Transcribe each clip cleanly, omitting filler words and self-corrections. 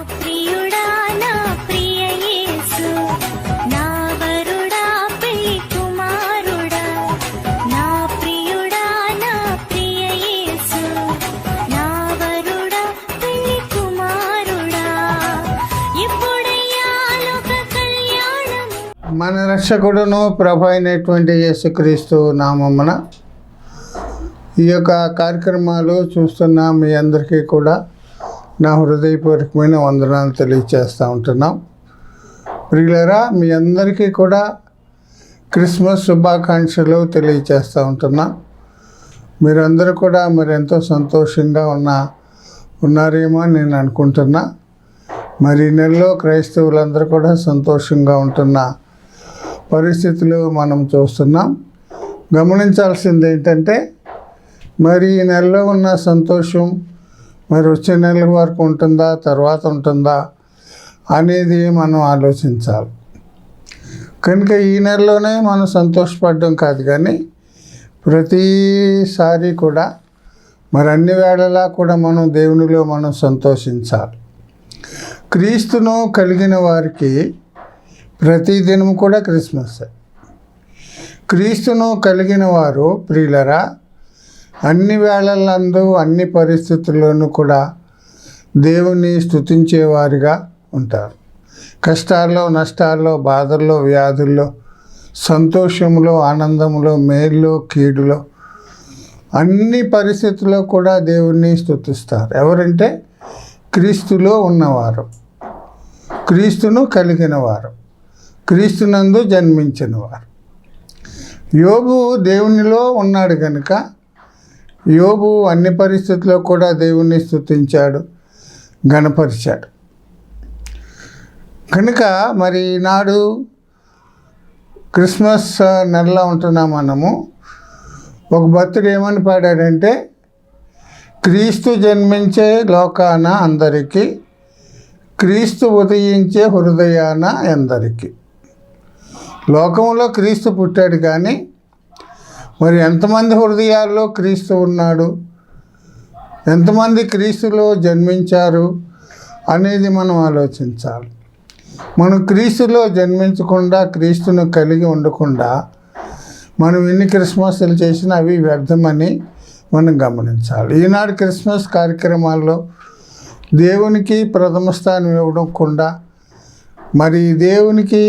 ప్రియుడా నా ప్రియ యేసు, నా వరుడా పెళ్లి కుమారుడా, నా ప్రియుడా నా ప్రియ యేసు, నా వరుడా పెళ్లి కుమారుడా, ఎప్పుడయ్యా లోక కళ్యాణం. మన రక్షకుడును ప్రభు అయినటువంటి యేసుక్రీస్తు నామమున ఈ యొక్క కార్యక్రమాలు చూస్తున్న మీ అందరికీ కూడా నా హృదయపూర్వకమైన వందనాలు తెలియజేస్తూ ఉంటున్నాం. ప్రియులారా, మీ అందరికీ కూడా క్రిస్మస్ శుభాకాంక్షలు తెలియజేస్తూ ఉంటున్నాం. మీరందరూ కూడా మరి ఎంతో సంతోషంగా ఉన్నారేమో అని నేను అనుకుంటున్నా. మరి ఈ నెలలో క్రైస్తవులందరూ కూడా సంతోషంగా ఉంటున్న పరిస్థితులు మనం చూస్తున్నాం. గమనించాల్సింది ఏంటంటే, మరి ఈ నెలలో ఉన్న సంతోషం మరి వచ్చే నెల వరకు ఉంటుందా, తర్వాత ఉంటుందా అనేది మనం ఆలోచించాలి. కనుక ఈ నెలలోనే మనం సంతోషపడడం కాదు, కానీ ప్రతిసారి కూడా మరి అన్ని వేళలా కూడా మనం దేవునిలో మనం సంతోషించాలి. క్రీస్తును కలిగిన వారికి ప్రతిదినం కూడా క్రిస్మస్. క్రీస్తును కలిగిన వారు ప్రియులరా అన్ని వేళలందు అన్ని పరిస్థితుల్లోనూ కూడా దేవుని స్తుతించేవారిగా ఉంటారు. కష్టాల్లో, నష్టాల్లో, బాధల్లో, వ్యాధుల్లో, సంతోషంలో, ఆనందంలో, మేల్లో, కీడులో, అన్ని పరిస్థితుల్లో కూడా దేవుణ్ణి స్తుతిస్తారు. ఎవరంటే క్రీస్తులో ఉన్నవారు, క్రీస్తును కలిగిన వారు, క్రీస్తునందు జన్మించిన వారు. యోబు దేవునిలో ఉన్నాడు కనుక యోబు అన్ని పరిస్థితుల్లో కూడా దేవుణ్ణి స్తుతించాడు, గణపరిచాడు. కనుక మరి ఈనాడు క్రిస్మస్ నెలలో ఉంటున్నాం మనము. ఒక భక్తుడు ఏమని పాడాడంటే, క్రీస్తు జన్మించే లోకాన అందరికీ, క్రీస్తు ఉదయించే హృదయాన ఎందరికీ. లోకంలో క్రీస్తు పుట్టాడు, కానీ మరి ఎంతమంది హృదయాల్లో క్రీస్తు ఉన్నాడు, ఎంతమంది క్రీస్తులో జన్మించారు అనేది మనం ఆలోచించాలి. మనం క్రీస్తులో జన్మించకుండా, క్రీస్తును కలిగి ఉండకుండా మనం ఎన్ని క్రిస్మస్లు చేసినా అవి వ్యర్థమని మనం గమనించాలి. ఈనాడు క్రిస్మస్ కార్యక్రమాల్లో దేవునికి ప్రథమ స్థానం ఇవ్వకుండా, మరి దేవునికి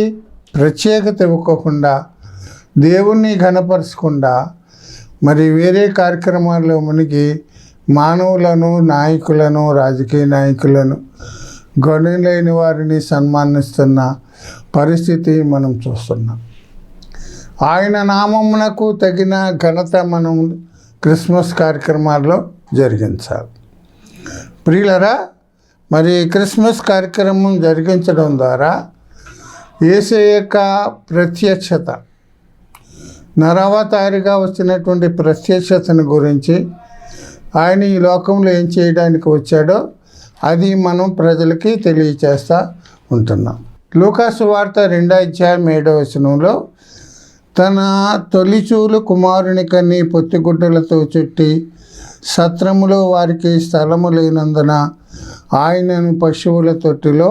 ప్రత్యేకత ఇవ్వకుండా, దేవుణ్ణి ఘనపరచకుండా మరి వేరే కార్యక్రమాల్లో మునిగి మానవులను, నాయకులను, రాజకీయ నాయకులను, గనులైన వారిని సన్మానిస్తున్న పరిస్థితి మనం చూస్తున్నాం. ఆయన నామమునకు తగిన ఘనత మనం క్రిస్మస్ కార్యక్రమాల్లో జరిగించాలి. ప్రియులరా, మరి క్రిస్మస్ కార్యక్రమం జరిగించడం ద్వారా యేసయ్య యొక్క ప్రత్యక్షత, నరవతారిగా వచ్చినటువంటి ప్రత్యక్షతను గురించి, ఆయన ఈ లోకంలో ఏం చేయడానికి వచ్చాడో అది మనం ప్రజలకి తెలియచేస్తూ ఉంటున్నాం. లూకాసు వార్త 2:7 తన తొలిచూలు కుమారుని కని పొత్తిగుడ్డలతో చుట్టి సత్రములో వారికి స్థలము లేనందున ఆయనను పశువుల తొట్టిలో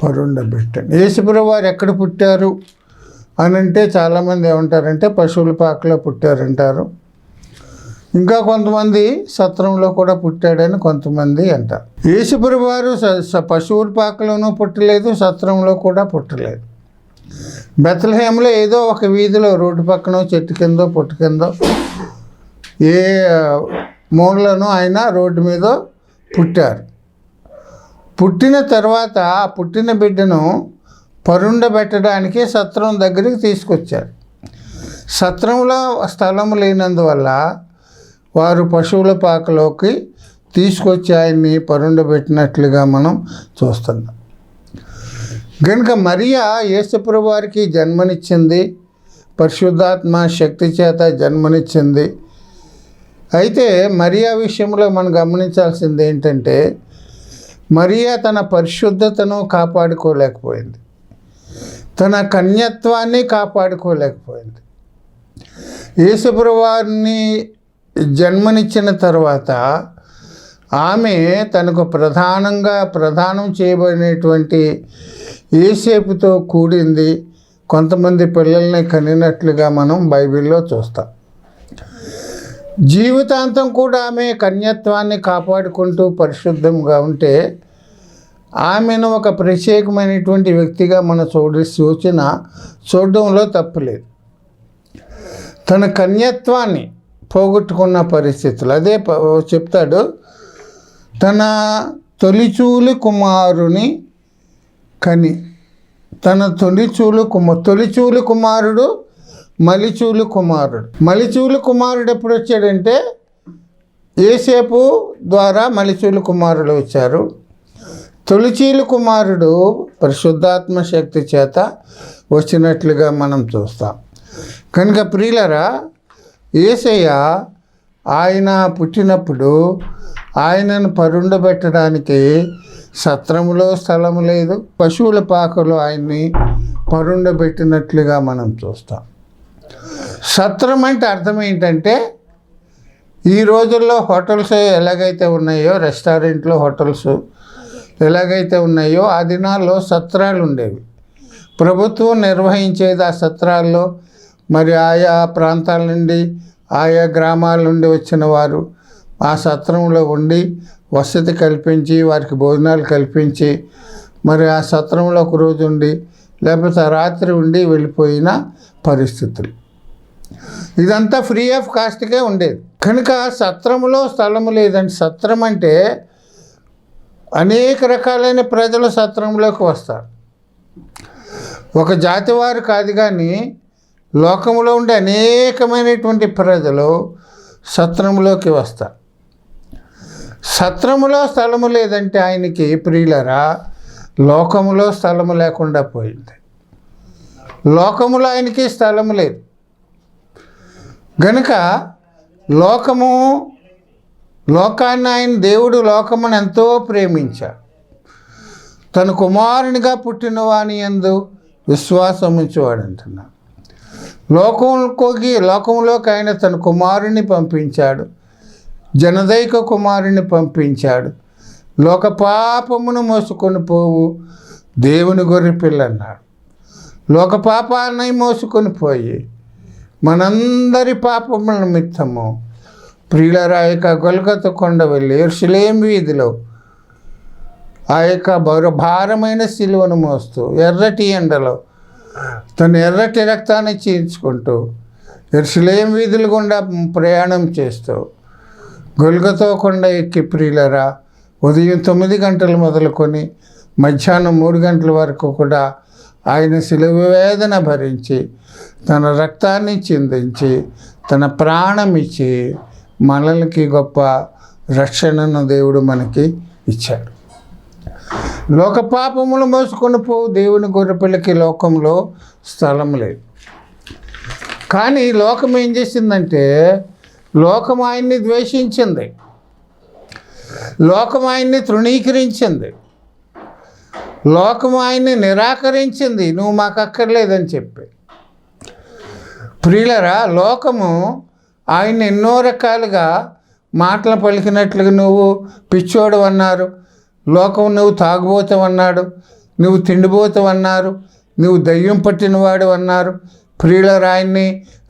పరుండబెట్టాను. యేసుప్రభువు వారు ఎక్కడ పుట్టారు అని అంటే చాలామంది ఏమంటారంటే పశువుల పాకలో పుట్టారంటారు. ఇంకా కొంతమంది సత్రంలో కూడా పుట్టాడని కొంతమంది అంటారు. యేసుప్రభువు వారు పశువుల పాకలోనూ పుట్టలేదు, సత్రంలో కూడా పుట్టలేదు. బెత్లెహేములో ఏదో ఒక వీధిలో రోడ్డు పక్కనో, చెట్టు కిందో, పుట్టు కిందో, ఏ మూలలోనో ఆయన రోడ్డు మీద పుట్టారు. పుట్టిన తర్వాత ఆ పుట్టిన బిడ్డను పరుండబెట్టడానికి సత్రం దగ్గరికి తీసుకొచ్చారు. సత్రంలో స్థలం లేనందువల్ల వారు పశువుల పాకలోకి తీసుకొచ్చి ఆయన్ని పరుండబెట్టినట్లుగా మనం చూస్తున్నాం. కనుక మరియా యేసుప్రభు వారికి జన్మనిచ్చింది, పరిశుద్ధాత్మ శక్తి చేత జన్మనిచ్చింది. అయితే మరియా విషయంలో మనం గమనించాల్సింది ఏంటంటే, మరియా తన పరిశుద్ధతను కాపాడుకోలేకపోయింది, తన కన్యత్వాన్ని కాపాడుకోలేకపోయింది. యేసుప్రభు వారిని జన్మనిచ్చిన తర్వాత ఆమె తనకు ప్రదానం చేయబడినటువంటి యోసేపుతో కూడింది, కొంతమంది పిల్లల్ని కనినట్లుగా మనం బైబిల్లో చూస్తాం. జీవితాంతం కూడా ఆమె కన్యత్వాన్ని కాపాడుకుంటూ పరిశుద్ధంగా ఉంటే ఆమెను ఒక ప్రత్యేకమైనటువంటి వ్యక్తిగా మనం చూడడంలో తప్పులేదు. తన కన్యత్వాన్ని పోగొట్టుకున్న పరిస్థితులు అదే చెప్తాడు. తన తొలిచూలు కుమారుని కని, తన తొలిచూలు కుమారుడు మలిచూలు కుమారుడు ఎప్పుడు వచ్చాడంటే యోసేపు ద్వారా మలిచూలు కుమారుడు వచ్చారు. తొలిచూలు కుమారుడు పరిశుద్ధాత్మ శక్తి చేత వచ్చినట్లుగా మనం చూస్తాం. కనుక ప్రియులరా, యేసయ్య ఆయన పుట్టినప్పుడు ఆయనను పరుండబెట్టడానికి సత్రములో స్థలం లేదు, పశువుల పాకలో ఆయన్ని పరుండబెట్టినట్లుగా మనం చూస్తాం. సత్రం అంటే అర్థం ఏంటంటే, ఈ రోజుల్లో హోటల్స్ ఎలాగైతే ఉన్నాయో, రెస్టారెంట్లు హోటల్స్ ఎలాగైతే ఉన్నాయో ఆ దినాల్లో సత్రాలు ఉండేవి. ప్రభుత్వం నిర్వహించేది ఆ సత్రాల్లో. మరి ఆయా ప్రాంతాల నుండి, ఆయా గ్రామాల నుండి వచ్చిన వారు ఆ సత్రంలో ఉండి వసతి కల్పించి, వారికి భోజనాలు కల్పించి, మరి ఆ సత్రంలో ఒక రోజు ఉండి లేకపోతే రాత్రి ఉండి వెళ్ళిపోయిన పరిస్థితులు. ఇదంతా ఫ్రీ ఆఫ్ కాస్ట్గా ఉండేది. కనుక సత్రంలో స్థలము లేదండి. సత్రం అంటే అనేక రకాలైన ప్రజలు సత్రంలోకి వస్తారు. ఒక జాతి వారు కాదు, కానీ లోకంలో ఉండే అనేకమైనటువంటి ప్రజలు సత్రంలోకి వస్తారు. సత్రములో స్థలము లేదంటే ఆయనకి ప్రియులరా, లోకములో స్థలము లేకుండా పోయింది. లోకములో ఆయనకి స్థలము లేదు గనుక లోకాన్ని ఆయన దేవుడు లోకమును ఎంతో ప్రేమించాడు. తన కుమారునిగా పుట్టిన వాని యందు విశ్వాసం ఉంచేవాడు అంటున్నాడు. లోకంలోకి ఆయన తన కుమారుని పంపించాడు, జనదైక కుమారుని పంపించాడు. లోక పాపమును మోసుకొని పోవు దేవుని గొర్రె పిల్ల అన్నాడు. లోక పాపాన్ని మోసుకొని పోయి మనందరి పాపముల నిమిత్తము ప్రియులరా యొక్క గొల్గొతా కొండ వెళ్ళి యెరూషలేము వీధిలో ఆ యొక్క భారమైన సిలువను మోస్తూ ఎర్రటి ఎండలో తన ఎర్రటి రక్తాన్ని చీల్చుకుంటూ యెరూషలేము వీధుల గుండా ప్రయాణం చేస్తూ గొల్గొతా కొండ ఎక్కి ప్రియులరా ఉదయం 9 గంటలు మొదలుకొని మధ్యాహ్నం 3 గంటల వరకు కూడా ఆయన సిలువ వేదన భరించి తన రక్తాన్ని చిందించి తన ప్రాణం ఇచ్చి మనలకి గొప్ప రక్షణను దేవుడు మనకి ఇచ్చాడు. లోక పాపములు మోసుకొని పోవు దేవుని గొర్రెపిల్లకి లోకంలో స్థలం లేదు. కానీ లోకం ఏం చేసిందంటే, లోకం ఆయన్ని ద్వేషించింది, లోకం ఆయన్ని తృణీకరించింది, లోకం ఆయన్ని నిరాకరించింది. నువ్వు మాకు అక్కర్లేదని చెప్పి ప్రియులరా, లోకము ఆయన్ని ఎన్నో రకాలుగా మాటలు పలికినట్లుగా నువ్వు పిచ్చోడు అన్నారు, లోకం నువ్వు తాగుబోతావన్నాడు, నువ్వు తిండిపోతావన్నారు, నువ్వు దయ్యం పట్టినవాడు అన్నారు. ప్రియులరా, ఆయన్ని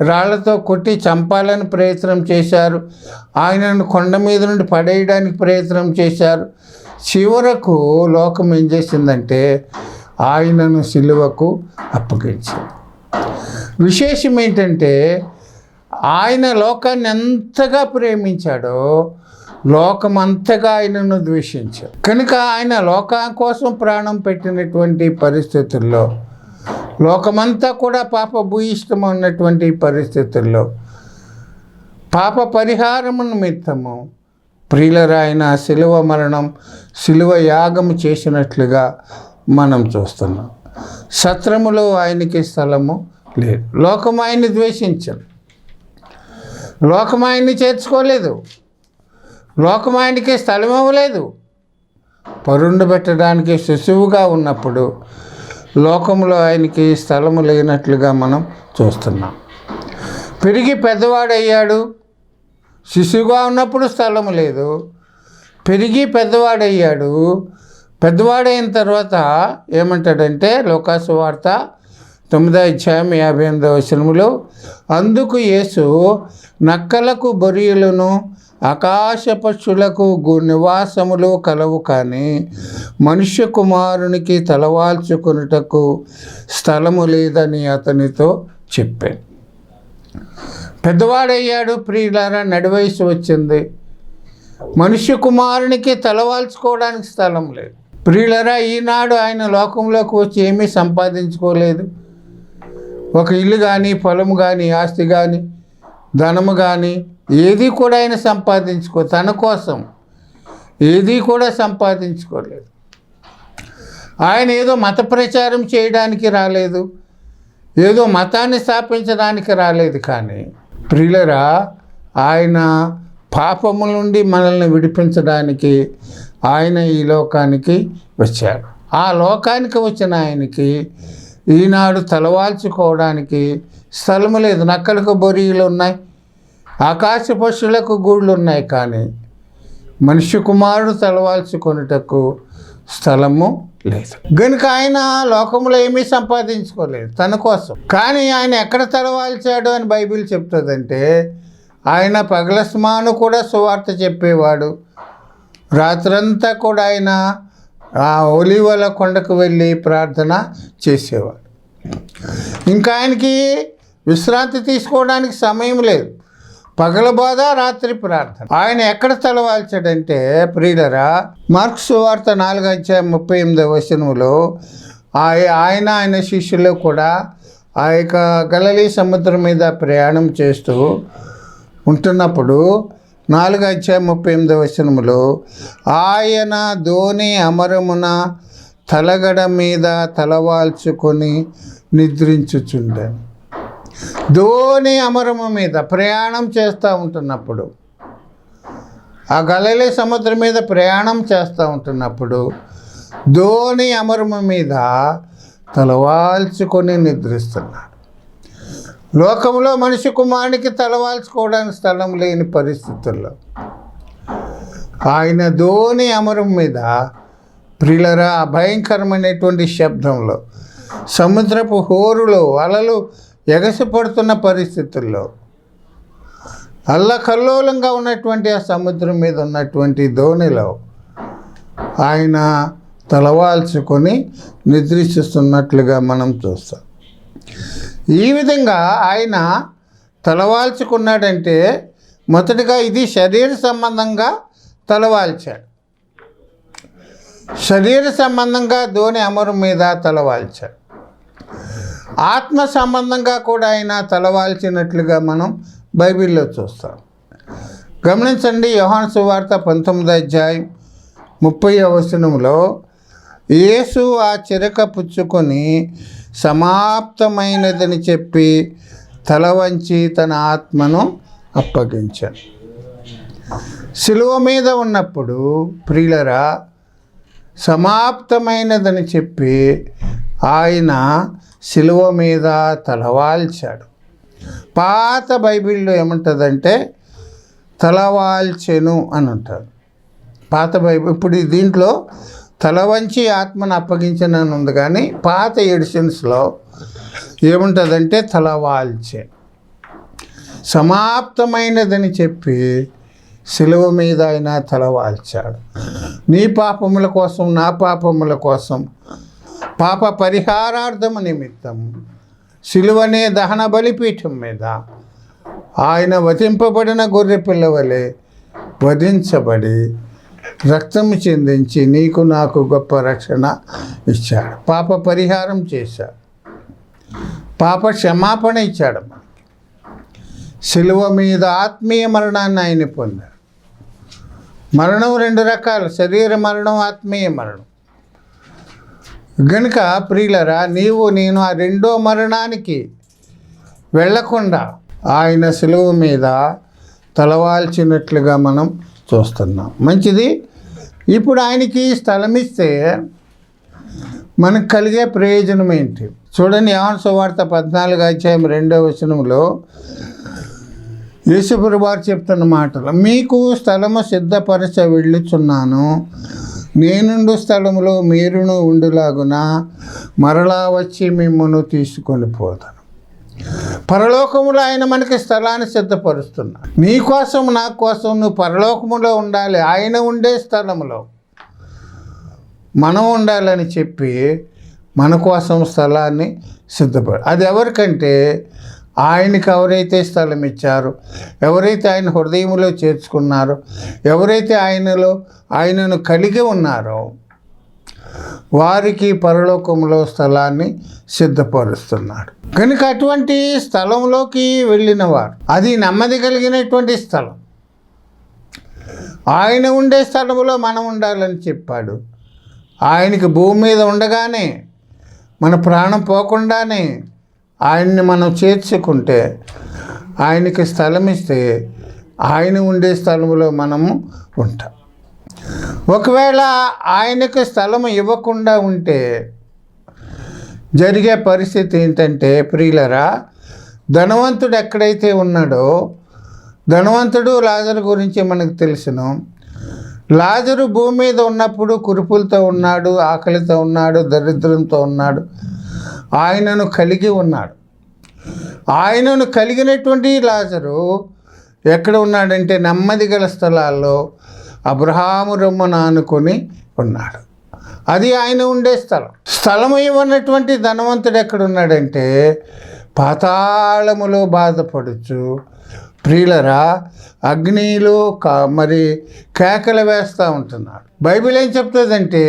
రాళ్లతో కొట్టి చంపాలని ప్రయత్నం చేశారు, ఆయనను కొండ మీద నుండి పడేయడానికి ప్రయత్నం చేశారు. చివరకు లోకం ఏం చేసిందంటే ఆయనను సిలువకు అప్పగించింది. విశేషం ఏంటంటే, ఆయన లోకాన్ని ఎంతగా ప్రేమించాడో లోకం అంతగా ఆయనను ద్వేషించాడు. కనుక ఆయన లోకం కోసం ప్రాణం పెట్టినటువంటి పరిస్థితుల్లో, లోకమంతా కూడా పాప భూయిష్టం ఉన్నటువంటి పరిస్థితుల్లో పాప పరిహారము నిమిత్తము ప్రియులరా ఆయన శిలువ మరణం, శిలువ యాగము చేసినట్లుగా మనం చూస్తున్నాం. సత్రములో ఆయనకి స్థలము లేదు. లోకం ఆయన్ని ద్వేషించదు, లోకం ఆయన్ని చేర్చుకోలేదు, లోకం ఆయనకి స్థలం ఇవ్వలేదు. పరుండు పెట్టడానికి శిశువుగా ఉన్నప్పుడు లోకంలో ఆయనకి స్థలము లేనట్లుగా మనం చూస్తున్నాం. పెరిగి పెద్దవాడయ్యాడు, శిశువుగా ఉన్నప్పుడు స్థలము లేదు, పెరిగి పెద్దవాడయ్యాడు. పెద్దవాడైన తర్వాత ఏమంటాడంటే లోకాసు వార్త 9:58 అందుకు యేసు నక్కలకు బొరియలను ఆకాశ పక్షులకు నివాసములు కలవు, కానీ మనుష్య కుమారునికి తలవాల్చుకొనుటకు స్థలము లేదని అతనితో చెప్పాను. పెద్దవాడయ్యాడు ప్రియులారా, నడివయసు వచ్చింది. మనుష్య కుమారునికి తలవాల్చుకోవడానికి స్థలం లేదు. ప్రియులారా, ఈనాడు ఆయన లోకంలోకి వచ్చి ఏమీ సంపాదించుకోలేదు. ఒక ఇల్లు కానీ, పొలము కానీ, ఆస్తి కానీ, ధనము కానీ ఏది కూడా ఆయన తన కోసం ఏది కూడా సంపాదించుకోలేదు. ఆయన ఏదో మత ప్రచారం చేయడానికి రాలేదు, ఏదో మతాన్ని స్థాపించడానికి రాలేదు. కానీ ప్రియులరా, ఆయన పాపము నుండి మనల్ని విడిపించడానికి ఆయన ఈ లోకానికి వచ్చాడు. ఆ లోకానికి వచ్చిన ఆయనకి ఈనాడు తలవాల్చుకోవడానికి స్థలము లేదు. నక్కలకు బొరియలు ఉన్నాయి, ఆకాశ పక్షులకు గూళ్ళు ఉన్నాయి, కానీ మనుష్య కుమారుడు తలవాల్చుకొనుటకు స్థలము లేదు. గనుక ఆయన లోకంలో ఏమీ సంపాదించుకోలేదు తన కోసం. కానీ ఆయన ఎక్కడ తలవాల్చాడు అని బైబిల్ చెప్తుందంటే, ఆయన పగలస్మాను కూడా సువార్త చెప్పేవాడు. రాత్రంతా కూడా ఆయన ఆ ఒలీవల కొండకు వెళ్ళి ప్రార్థన చేసేవాడు. ఇంకా ఆయనకి విశ్రాంతి తీసుకోవడానికి సమయం లేదు. పగల బాధ, రాత్రి ప్రార్థన. ఆయన ఎక్కడ తలవాల్చాడంటే ప్రియులరా, మార్కు సువార్త 4:38 ఆయన శిష్యులు కూడా ఆ యొక్క గలిలీ సముద్రం మీద ప్రయాణం చేస్తూ ఉంటున్నప్పుడు 4:38 ఆయన ధోని అమరమున తలగడ మీద తలవాల్చుకొని నిద్రించుచుండాను. ధోని అమరము మీద ప్రయాణం చేస్తూ ఉంటున్నప్పుడు, ఆ గలిలీ సముద్రం మీద ప్రయాణం చేస్తూ ఉంటున్నప్పుడు ధోని అమరము మీద తలవాల్చుకొని నిద్రిస్తున్నాడు. లోకంలో మనిషి కుమారునికి తలవాల్చుకోవడానికి స్థలం లేని పరిస్థితుల్లో ఆయన ధోని అమరం మీద ప్రియులరా, భయంకరమైనటువంటి శబ్దంలో, సముద్రపు హోరులో అలలు ఎగసిపడుతున్న పరిస్థితుల్లో, అల్లకల్లోలంగా ఉన్నటువంటి ఆ సముద్రం మీద ఉన్నటువంటి ధోనిలో ఆయన తలవాల్చుకొని నిద్రిస్తున్నట్లుగా మనం చూస్తాం. ఈ విధంగా ఆయన తలవాల్చుకున్నాడంటే మొదటిగా ఇది శరీర సంబంధంగా తలవాల్చాడు. శరీర సంబంధంగా ధోని అమరు మీద తలవాల్చాడు. ఆత్మ సంబంధంగా కూడా ఆయన తలవాల్చినట్లుగా మనం బైబిల్లో చూస్తాం. గమనించండి, యోహాను సువార్త 19:30 యేసు ఆ చిరక పుచ్చుకొని సమాప్తమైనదని చెప్పి తల వంచి తన ఆత్మను అప్పగించాడు. శిలువ మీద ఉన్నప్పుడు ప్రియులరా, సమాప్తమైనదని చెప్పి ఆయన శిలువ మీద తలవాల్చాడు. పాత బైబిల్లో ఏముంటుందంటే తలవాల్చెను అని ఉంటుంది పాత బైబిల్. ఇప్పుడు దీంట్లో తల వంచి ఆత్మను అప్పగించనని ఉంది, కానీ పాత ఎడిషన్స్లో ఏముంటుందంటే తలవాల్చే. సమాప్తమైనదని చెప్పి శిలువ మీద ఆయన తలవాల్చాడు. నీ పాపముల కోసం, నా పాపముల కోసం, పాప పరిహారార్థము నిమిత్తం శిలువనే దహన బలిపీఠం మీద ఆయన వధింపబడిన గొర్రె పిల్ల వలె వధించబడి రక్తము చిందించి నీకు నాకు గొప్ప రక్షణ ఇచ్చాడు. పాప పరిహారం చేశాడు, పాప క్షమాపణ ఇచ్చాడు. శిలువ మీద ఆత్మీయ మరణాన్ని ఆయన పొందాడు. మరణం 2 రకాలు, శరీర మరణం, ఆత్మీయ మరణం. గనుక ప్రియులరా, నీవు నేను ఆ రెండో మరణానికి వెళ్ళకుండా ఆయన శిలువ మీద తలవాల్చినట్లుగా మనం చూస్తున్నాం. మంచిది. ఇప్పుడు ఆయనకి స్థలం ఇస్తే మనకు కలిగే ప్రయోజనం ఏంటి చూడండి. యోహాను సువార్త 14:2 యేసుప్రభువు వారు చెప్తున్న మాటలు, మీకు స్థలము సిద్ధపరచ వెళ్ళుచున్నాను, నేనుండు స్థలములో మీరును ఉండులాగున మరలా వచ్చి మిమ్మును తీసుకొని పోతాను. పరలోకములో ఆయన మనకి స్థలాన్ని సిద్ధపరుస్తున్నాడు. నీ కోసం నా కోసం నువ్వు పరలోకములో ఉండాలి, ఆయన ఉండే స్థలంలో మనం ఉండాలని చెప్పి మన కోసం స్థలాన్ని అది ఎవరికంటే ఆయనకి ఎవరైతే స్థలం ఇచ్చారో, ఎవరైతే ఆయన హృదయంలో చేర్చుకున్నారో, ఎవరైతే ఆయనను కలిగి ఉన్నారో వారికి పరలోకంలో స్థలాన్ని సిద్ధపరుస్తున్నాడు. కనుక అటువంటి స్థలంలోకి వెళ్ళిన వారు, అది నెమ్మది కలిగినటువంటి స్థలం, ఆయన ఉండే స్థలంలో మనం ఉండాలని చెప్పాడు. ఆయనకి భూమి మీద ఉండగానే మన ప్రాణం పోకుండానే ఆయన్ని మనం చేర్చుకుంటే, ఆయనకి స్థలం ఇస్తే ఆయన ఉండే స్థలంలో మనము ఉంటాం. ఒకవేళ ఆయనకు స్థలం ఇవ్వకుండా ఉంటే జరిగే పరిస్థితి ఏంటంటే, ప్రియులరా, ధనవంతుడు ఎక్కడైతే ఉన్నాడో, ధనవంతుడు లాజరు గురించి మనకు తెలుసును. లాజరు భూమి మీద ఉన్నప్పుడు కురుపులతో ఉన్నాడు, ఆకలితో ఉన్నాడు, దరిద్రంతో ఉన్నాడు, ఆయనను కలిగి ఉన్నాడు. ఆయనను కలిగినటువంటి లాజరు ఎక్కడ ఉన్నాడంటే నెమ్మది గల స్థలాల్లో అబ్రహాము రొమ్మున ఆనుకొని ఉన్నాడు. అది ఆయన ఉండే స్థలము ఇవ్వనటువంటి ధనవంతుడు ఎక్కడున్నాడంటే పాతాళములో బాధపడుచు, ప్రియులరా, అగ్నిలో మరి కేకలు వేస్తూ ఉంటున్నాడు. బైబిల్ ఏం చెప్తుందంటే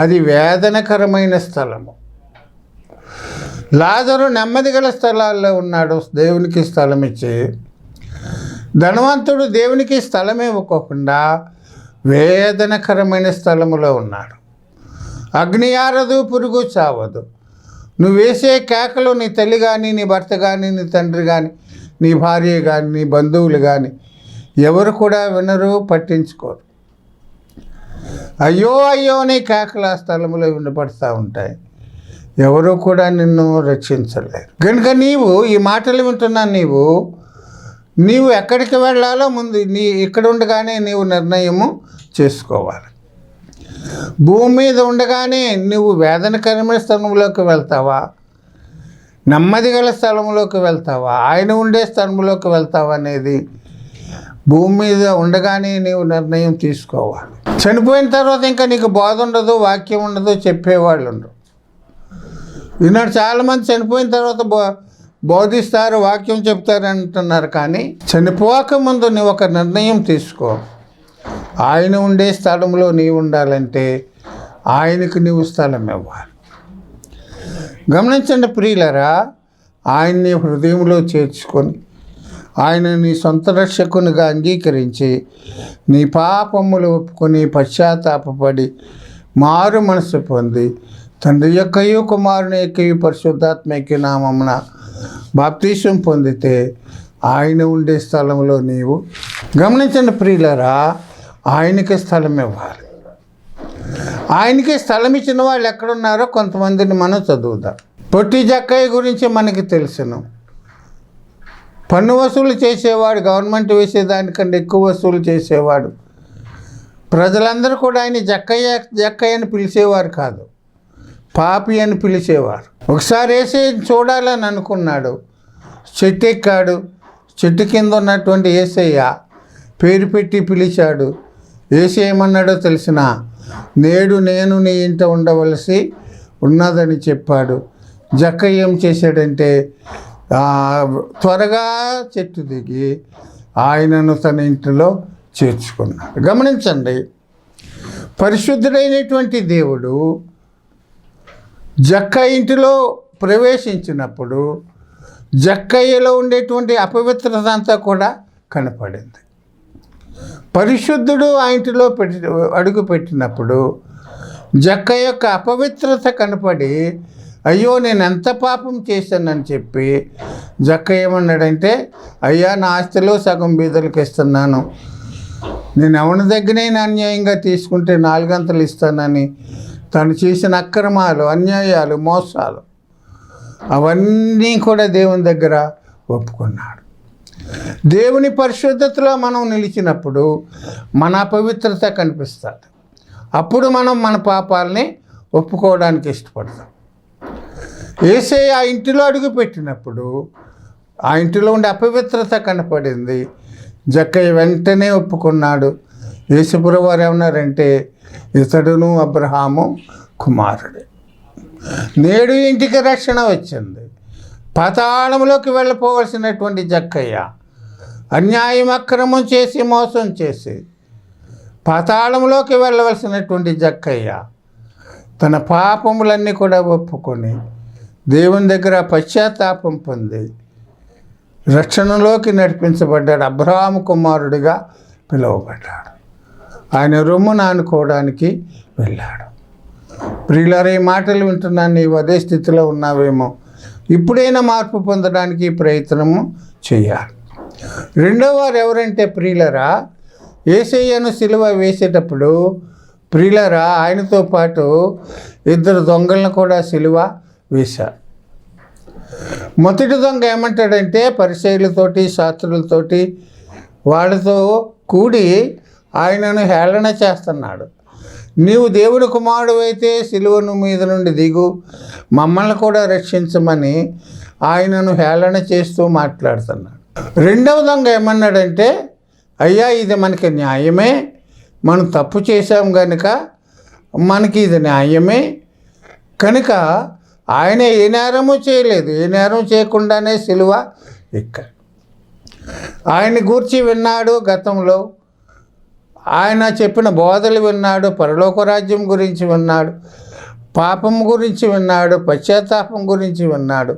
అది వేదనకరమైన స్థలము. లాజరు నెమ్మది గల స్థలాల్లో ఉన్నాడు, దేవునికి స్థలం ఇచ్చి. ధనవంతుడు దేవునికి స్థలం ఇవ్వకోకుండా వేదనకరమైన స్థలములో ఉన్నాడు. అగ్ని ఆరదు, పురుగు చావదు. నువ్వు వేసే కేకలు నీ తల్లి కానీ, నీ భర్త కానీ, నీ తండ్రి కానీ, నీ భార్య కానీ, నీ బంధువులు కానీ ఎవరు కూడా వినరు, పట్టించుకోరు. అయ్యో అయ్యో నీ కేకలు ఆ స్థలంలో వినపడుతూ ఉంటాయి. ఎవరు కూడా నిన్ను రక్షించలేరు. కనుక నీవు ఈ మాటలు వింటున్నా, నీవు ఎక్కడికి వెళ్ళాలో ముందు ఇక్కడ ఉండగానే నీవు నిర్ణయము చేసుకోవాలి. భూమి మీద ఉండగానే నువ్వు వేదనకరమైన స్థలంలోకి వెళ్తావా, నెమ్మది గల స్థలంలోకి వెళ్తావా, ఆయన ఉండే స్థలంలోకి వెళ్తావా అనేది భూమి మీద ఉండగానే నీవు నిర్ణయం తీసుకోవాలి. చనిపోయిన తర్వాత ఇంకా నీకు బోధ ఉండదు, వాక్యం ఉండదు, చెప్పేవాళ్ళు ఉండరు. ఈనాడు చాలామంది చనిపోయిన తర్వాత బోధిస్తారు, వాక్యం చెప్తారు అంటున్నారు. కానీ చనిపోక ముందు నీవు ఒక నిర్ణయం తీసుకో. ఆయన ఉండే స్థలంలో నీవు ఉండాలంటే ఆయనకు నీవు స్థలం ఇవ్వాలి. గమనించండి ప్రియులరా, ఆయన్ని హృదయంలో చేర్చుకొని ఆయన నీ సొంత రక్షకునిగా అంగీకరించి నీ పాపములు ఒప్పుకొని పశ్చాత్తాపపడి మారు మనసు పొంది తండ్రి యొక్కయు కుమారుని యొక్కయు పరిశుద్ధాత్మకి నామమున బాప్తీసం పొందితే ఆయన ఉండే స్థలంలో నీవు. గమనించండి ప్రియులరా, ఆయనకి స్థలం ఇవ్వాలి. ఆయనకి స్థలం ఇచ్చిన వాళ్ళు ఎక్కడున్నారో కొంతమందిని మనం చదువుదాం. పొట్టి జక్కయ్య గురించి మనకి తెలుసును. పన్ను వసూలు చేసేవాడు, గవర్నమెంట్ వేసేదానికంటే ఎక్కువ వసూలు చేసేవాడు. ప్రజలందరూ కూడా ఆయన జక్కయ్య జక్కయ్య అని పిలిచేవారు కాదు, పాపి అని పిలిచేవారు. ఒకసారి యేసయ్యని చూడాలని అనుకున్నాడు, చెట్టు ఎక్కాడు. చెట్టు కింద ఉన్నటువంటి యేసయ్య పేరు పెట్టి పిలిచాడు. యేసయ్య ఏమన్నాడో తెలిసిన, నేడు నేను నీ ఇంట ఉండవలసి ఉన్నదని చెప్పాడు. జక్కయ్య ఏం చేశాడంటే త్వరగా చెట్టు దిగి ఆయనను తన ఇంటిలో చేర్చుకున్నాడు. గమనించండి, పరిశుద్ధుడైనటువంటి దేవుడు జక్కయ్య ఇంటిలో ప్రవేశించినప్పుడు జక్కయ్యలో ఉండేటువంటి అపవిత్రత అంతా కూడా కనపడింది. పరిశుద్ధుడు ఆ ఇంటిలో అడుగు పెట్టినప్పుడు జక్కయ్య యొక్క అపవిత్రత కనపడి, అయ్యో నేను ఎంత పాపం చేశానని చెప్పి జక్కయ్య ఏమన్నాడంటే, అయ్యా నా ఆస్తిలో సగం బీదలకు ఇస్తున్నాను, నేను ఎవరి దగ్గరైనా అన్యాయంగా తీసుకుంటే 4 గంటలు ఇస్తానని తను చేసిన అక్రమాలు, అన్యాయాలు, మోసాలు అవన్నీ కూడా దేవుని దగ్గర ఒప్పుకున్నాడు. దేవుని పరిశుద్ధతలో మనం నిలిచినప్పుడు మన అపవిత్రత కనిపిస్తుంది. అప్పుడు మనం మన పాపాలని ఒప్పుకోవడానికి ఇష్టపడతాం. యేసయ్య ఆ ఇంటిలో అడుగు పెట్టినప్పుడు ఆ ఇంటిలో ఉండే అపవిత్రత కనపడింది. జక్కయ్య వెంటనే ఒప్పుకున్నాడు. యేసుప్రభువు వారు ఏమన్నారంటే, ఇతడును అబ్రహాము కుమారుడే. నేడు ఇంటికి రక్షణ వచ్చింది. పాతాళంలోకి వెళ్ళిపోవలసినటువంటి జక్కయ్య అన్యాయం అక్రమం చేసి మోసం చేసి పాతాళంలోకి వెళ్ళవలసినటువంటి జక్కయ్య తన పాపములన్నీ కూడా ఒప్పుకొని దేవుని దగ్గర పశ్చాత్తాపం పొంది రక్షణలోకి నడిపించబడ్డాడు. అబ్రహాము కుమారుడిగా పిలువబడ్డాడు. ఆయన రొమ్మున ఆనుకోవడానికి వెళ్ళాడు. ప్రియులారా, ఈ మాటలు వింటున్నాను, నీవు అదే స్థితిలో ఉన్నావేమో. ఇప్పుడైనా మార్పు పొందడానికి ప్రయత్నము చేయాలి. రెండో వారు ఎవరంటే ప్రియులారా, యేసయ్యను సిలువ వేసేటప్పుడు ప్రియులారా ఆయనతో పాటు ఇద్దరు దొంగలను కూడా సిలువ వేశారు. మొదటి దొంగ ఏమంటాడంటే, పరిసయ్యులతోటి శాస్త్రులతోటి వాళ్ళతో కూడి ఆయనను హేళన చేస్తున్నాడు. నీవు దేవుని కుమారుడు అయితే సిలువను మీద నుండి దిగు, మమ్మల్ని కూడా రక్షించమని ఆయనను హేళన చేస్తూ మాట్లాడుతున్నాడు. రెండవ దొంగ ఏమన్నాడంటే, అయ్యా ఇది మనకి న్యాయమే, మనం తప్పు చేశాం కనుక మనకి ఇది న్యాయమే, కనుక ఆయన ఏ నేరము చేయలేదు, ఏ నేరం చేయకుండానే సిలువ ఎక్కాడు. ఆయన్ని గూర్చి విన్నాడు, గతంలో ఆయన చెప్పిన బోధలు విన్నాడు, పరలోక రాజ్యం గురించి విన్నాడు, పాపం గురించి విన్నాడు, పశ్చాత్తాపం గురించి విన్నాడు.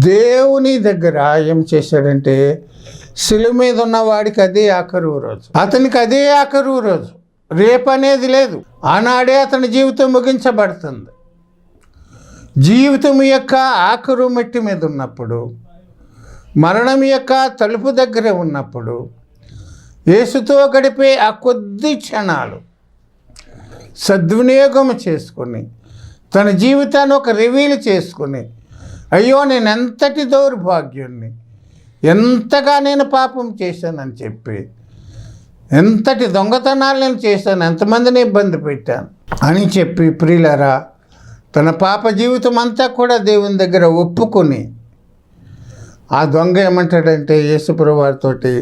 దేవుని దగ్గర ఏం చేశాడంటే, శిలువ మీద ఉన్న వాడికి అదే ఆఖరు రోజు, అతనికి అదే ఆఖరు రోజు, రేపు అనేది లేదు. ఆనాడే అతని జీవితం ముగించబడుతుంది. జీవితం యొక్క ఆఖరు మెట్టి మీద ఉన్నప్పుడు, మరణం యొక్క తలుపు దగ్గర ఉన్నప్పుడు, యేసుతో గడిపే ఆ కొద్ది క్షణాలు సద్వినియోగం చేసుకొని తన జీవితాన్ని ఒక రివీల్ చేసుకుని, అయ్యో నేను ఎంతటి దౌర్భాగ్యుణ్ణి, ఎంతగా నేను పాపం చేశానని చెప్పి, ఎంతటి దొంగతనాలు నేను చేశాను, ఎంతమందిని ఇబ్బంది పెట్టాను అని చెప్పి ప్రియులారా తన పాప జీవితం అంతా కూడా దేవుని దగ్గర ఒప్పుకొని, ఆ దొంగ ఏమంటాడంటే యేసుప్రభువు వారితోటి,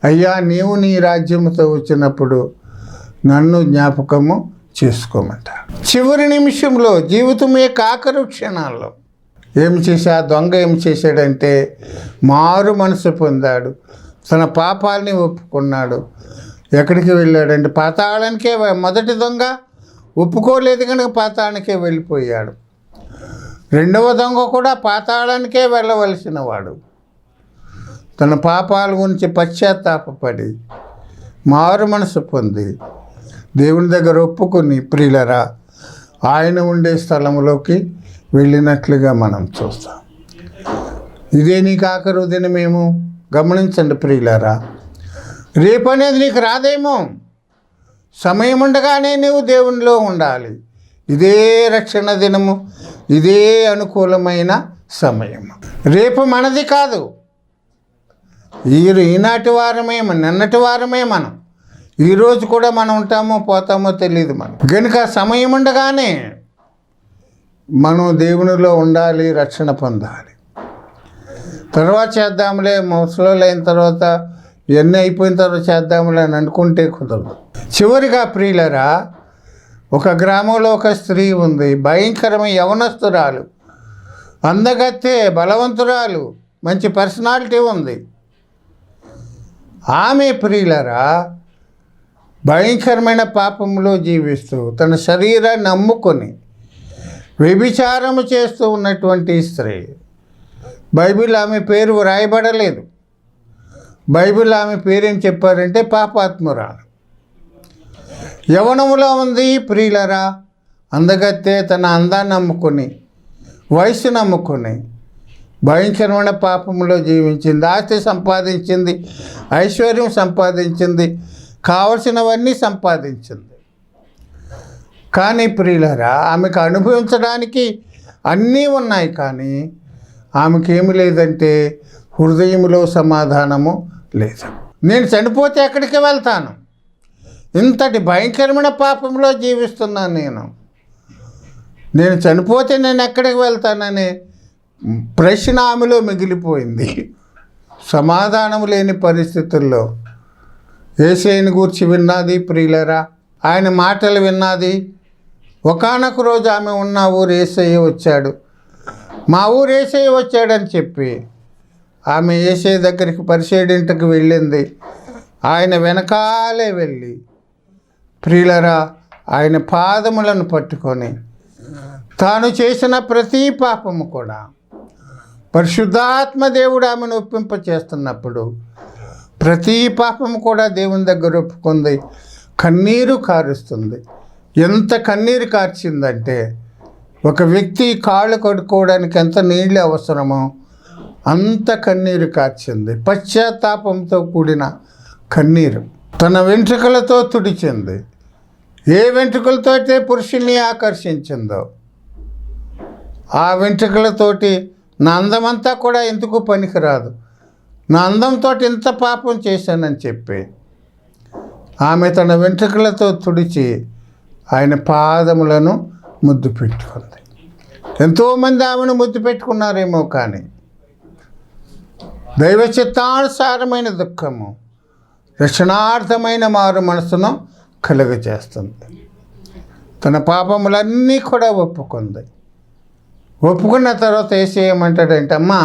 అయ్యా నీవు నీ రాజ్యంతో వచ్చినప్పుడు నన్ను జ్ఞాపకము చేసుకోమంట. చివరి నిమిషంలో జీవితం యొక్క ఆఖరు క్షణాల్లో ఆ దొంగ ఏం చేశాడంటే మారు మనసు పొందాడు, తన పాపాలని ఒప్పుకున్నాడు. ఎక్కడికి వెళ్ళాడంటే పాతాళానికే. మొదటి దొంగ ఒప్పుకోలేదు కనుక పాతాళానికే వెళ్ళిపోయాడు. రెండవ దొంగ కూడా పాతాళానికే వెళ్ళవలసిన వాడు. తన పాపాల గురించి పశ్చాత్తాపడి మారు మనసు పొంది దేవుని దగ్గర ఒప్పుకొని ప్రియులరా ఆయన ఉండే స్థలంలోకి వెళ్ళినట్లుగా మనం చూస్తాం. ఇదే నీకు ఆఖరు దినమేమో. గమనించండి ప్రియులారా, రేపు అనేది నీకు రాదేమో. సమయం ఉండగానే నీవు దేవునిలో ఉండాలి. ఇదే రక్షణ దినము, ఇదే అనుకూలమైన సమయము. రేపు మనది కాదు. ఈనాటి వారమే, నిన్నటి వారమే మనం. ఈరోజు కూడా మనం ఉంటామో పోతామో తెలియదు మనం. కనుక సమయం ఉండగానే మనం దేవునిలో ఉండాలి, రక్షణ పొందాలి. తర్వాత చేద్దాంలే, ముసలోళ్ళు అయిన తర్వాత ఇవన్నీ అయిపోయిన తర్వాత చేద్దాంలే అని అనుకుంటే కుదరదు. చివరిగా ప్రియులరా, ఒక గ్రామంలో ఒక స్త్రీ ఉంది, భయంకరమైన యవనస్తురాలు, అందగత్తె, బలవంతురాలు, మంచి పర్సనాలిటీ ఉంది. ఆమె ప్రియులరా భయంకరమైన పాపంలో జీవిస్తూ తన శరీరాన్ని అమ్ముకొని వ్యభిచారము చేస్తూ ఉన్నటువంటి స్త్రీ. బైబిల్ ఆమె పేరు వ్రాయబడలేదు. బైబిల్ ఆమె పేరేం చెప్పారంటే పాపాత్మురాలు. యవనములో ఉంది ప్రియులరా, అందగత్తె, తన అందాన్ని అమ్ముకొని, వయసును అమ్ముకొని భయంకరమైన పాపంలో జీవించింది. ఆస్తి సంపాదించింది, ఐశ్వర్యం సంపాదించింది, కావలసినవన్నీ సంపాదించింది. కానీ ప్రియులరా ఆమెకు అనుభవించడానికి అన్నీ ఉన్నాయి, కానీ ఆమెకేమి లేదంటే హృదయంలో సమాధానము లేదు. నేను చనిపోతే ఎక్కడికి వెళ్తాను? ఇంతటి భయంకరమైన పాపంలో జీవిస్తున్నాను నేను చనిపోతే నేను ఎక్కడికి వెళ్తాననే ప్రశ్న ఆమెలో మిగిలిపోయింది. సమాధానం లేని పరిస్థితుల్లో యేసయ్యను గూర్చి విన్నది ప్రియులరా, ఆయన మాటలు విన్నది. ఒకానొక రోజు ఆమె ఉన్న ఊరు యేసయ్య వచ్చాడు, మా ఊరు యేసయ్య వచ్చాడని చెప్పి ఆమె యేసయ్య దగ్గరికి పరిసేడింటికి వెళ్ళింది. ఆయన వెనకాలే వెళ్ళి ప్రియులరా ఆయన పాదములను పట్టుకొని తాను చేసిన ప్రతి పాపము కూడా పరిశుద్ధాత్మ దేవుడు ఆమెను ఒప్పింప చేస్తున్నప్పుడు ప్రతి పాపము కూడా దేవుని దగ్గర ఒప్పుకుంది. కన్నీరు కారుస్తుంది. ఎంత కన్నీరు కార్చిందంటే ఒక వ్యక్తి కాళ్ళు కడుక్కోవడానికి ఎంత నీళ్ళు అవసరమో అంత కన్నీరు కార్చింది. పశ్చాత్తాపంతో కూడిన కన్నీరు. తన వెంట్రుకలతో తుడిచింది. ఏ వెంట్రుకలతో అయితే పురుషుల్ని ఆకర్షించిందో ఆ వెంట్రుకలతోటి నా అందమంతా కూడా ఎందుకు పనికిరాదు, నా అందంతో ఇంత పాపం చేశానని చెప్పి ఆమె తన వెంట్రుకలతో తుడిచి ఆయన పాదములను ముద్దు పెట్టుకుంది. ఎంతోమంది ఆమెను ముద్దు పెట్టుకున్నారేమో, కానీ దైవ చిత్తానుసారమైన దుఃఖము రక్షణార్థమైన మారు మనసును కలుగజేస్తుంది. తన పాపములన్నీ కూడా ఒప్పుకుంది. ఒప్పుకున్న తర్వాత ఏసేయమంటాడంటే, అమ్మా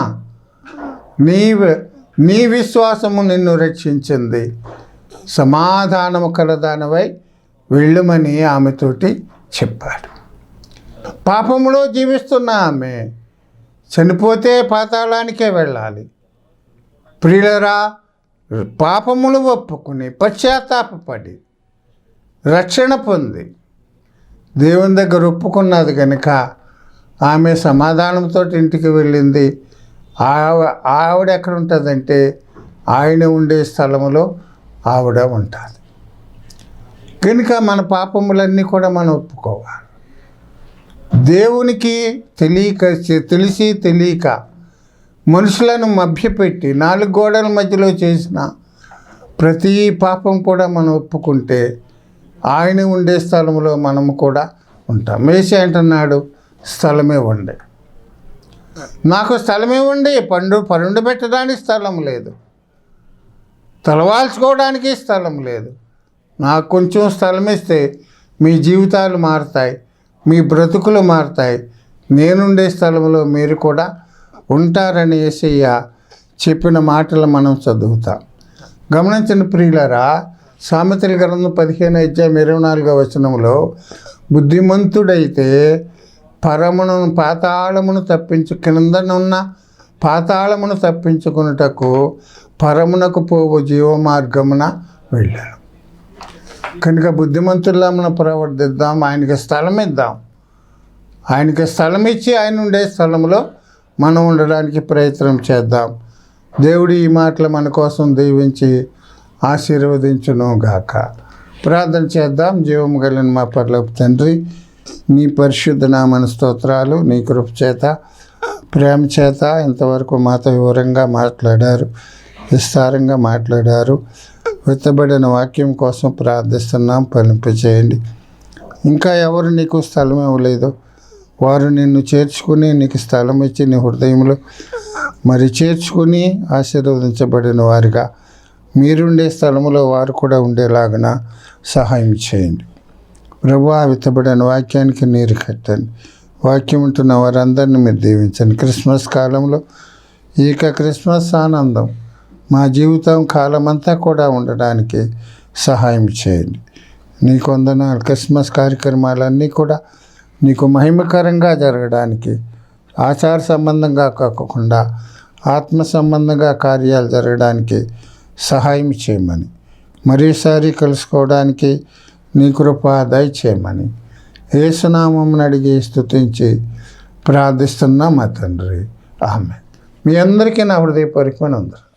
నీ విశ్వాసము నిన్ను రక్షించింది, సమాధానము కలదానవై వెళ్ళమని ఆమెతోటి చెప్పాడు. పాపములో జీవిస్తున్న ఆమె చనిపోతే పాతాళానికే వెళ్ళాలి. ప్రియులరా, పాపములు ఒప్పుకుని పశ్చాత్తాపడి రక్షణ పొంది దేవుని దగ్గర ఒప్పుకున్నది కనుక ఆమె సమాధానంతో ఇంటికి వెళ్ళింది. ఆవిడ ఎక్కడ ఉంటుందంటే ఆయన ఉండే స్థలంలో ఆవిడ ఉంటుంది. కనుక మన పాపములన్నీ కూడా మనం ఒప్పుకోవాలి. దేవునికి తెలిసి తెలియక మనుషులను మభ్యపెట్టి 4 గోడల మధ్యలో చేసిన ప్రతి పాపం కూడా మనం ఒప్పుకుంటే ఆయన ఉండే స్థలంలో మనము కూడా ఉంటాం. యేసయ్య అంటున్నాడు, స్థలమే ఉండే, నాకు స్థలమే ఉండి పరుండు పెట్టడానికి స్థలం లేదు, తలవాల్చుకోవడానికి స్థలం లేదు. నాకు కొంచెం స్థలం ఇస్తే మీ జీవితాలు మారుతాయి, మీ బ్రతుకులు మారుతాయి, నేనుండే స్థలంలో మీరు కూడా ఉంటారని యేసయ్య చెప్పిన మాటలు మనం చదువుతాం. గమనించిన ప్రియులరా, సామెతల గ్రంథం 15:24 బుద్ధిమంతుడైతే పాతాళమును కిందనున్న పాతాళమును తప్పించుకున్నటకు పరమునకు పోవు జీవమార్గమున వెళ్ళాడు. కనుక బుద్ధిమంతుల్లా మనం ప్రవర్తిద్దాం, ఆయనకి స్థలం ఇద్దాం. ఆయనకి స్థలం ఇచ్చి ఆయన ఉండే స్థలంలో మనం ఉండడానికి ప్రయత్నం చేద్దాం. దేవుడు ఈ మాటలు మన కోసం దీవించి ఆశీర్వదించును గాక. ప్రార్థన చేద్దాం. జీవము కలిగిన మా పరలోక తండ్రి, నీ పరిశుద్ధ నామన స్తోత్రాలు. నీ కృప చేత ప్రేమ చేత ఇంతవరకు మాతో వివరంగా మాట్లాడారు, విస్తారంగా మాట్లాడారు. విత్తబడిన వాక్యం కోసం ప్రార్థిస్తున్నాం, ఫలింపచేయండి. ఇంకా ఎవరు నీకు స్థలం ఇవ్వలేదో వారు నిన్ను చేర్చుకుని నీకు స్థలం ఇచ్చి నీ హృదయంలో మరి చేర్చుకుని ఆశీర్వదించబడిన వారిగా మీరుండే స్థలంలో వారు కూడా ఉండేలాగా సహాయం చేయండి. ప్రభువా, విత్తబడిన వాక్యానికి నీరు కట్టండి. వాక్యం ఉంటున్న వారందరినీ మీరు దీవించండి. క్రిస్మస్ కాలంలో క్రిస్మస్ ఆనందం మా జీవితం కాలమంతా కూడా ఉండడానికి సహాయం చేయండి. నీకు వందనాలు. క్రిస్మస్ కార్యక్రమాలన్నీ కూడా నీకు మహిమకరంగా జరగడానికి, ఆచార సంబంధంగా కాకుండా ఆత్మ సంబంధంగా కార్యాలు జరగడానికి సహాయం చేయమని, మరోసారి కలుసుకోవడానికి నీ కృప దయచేయమని యేసునామమును అడిగి స్తుతించి ప్రార్థిస్తున్నా మా తండ్రి. ఆమేన్. మీ అందరికీ నా హృదయపూర్వకమైన వందనాలు.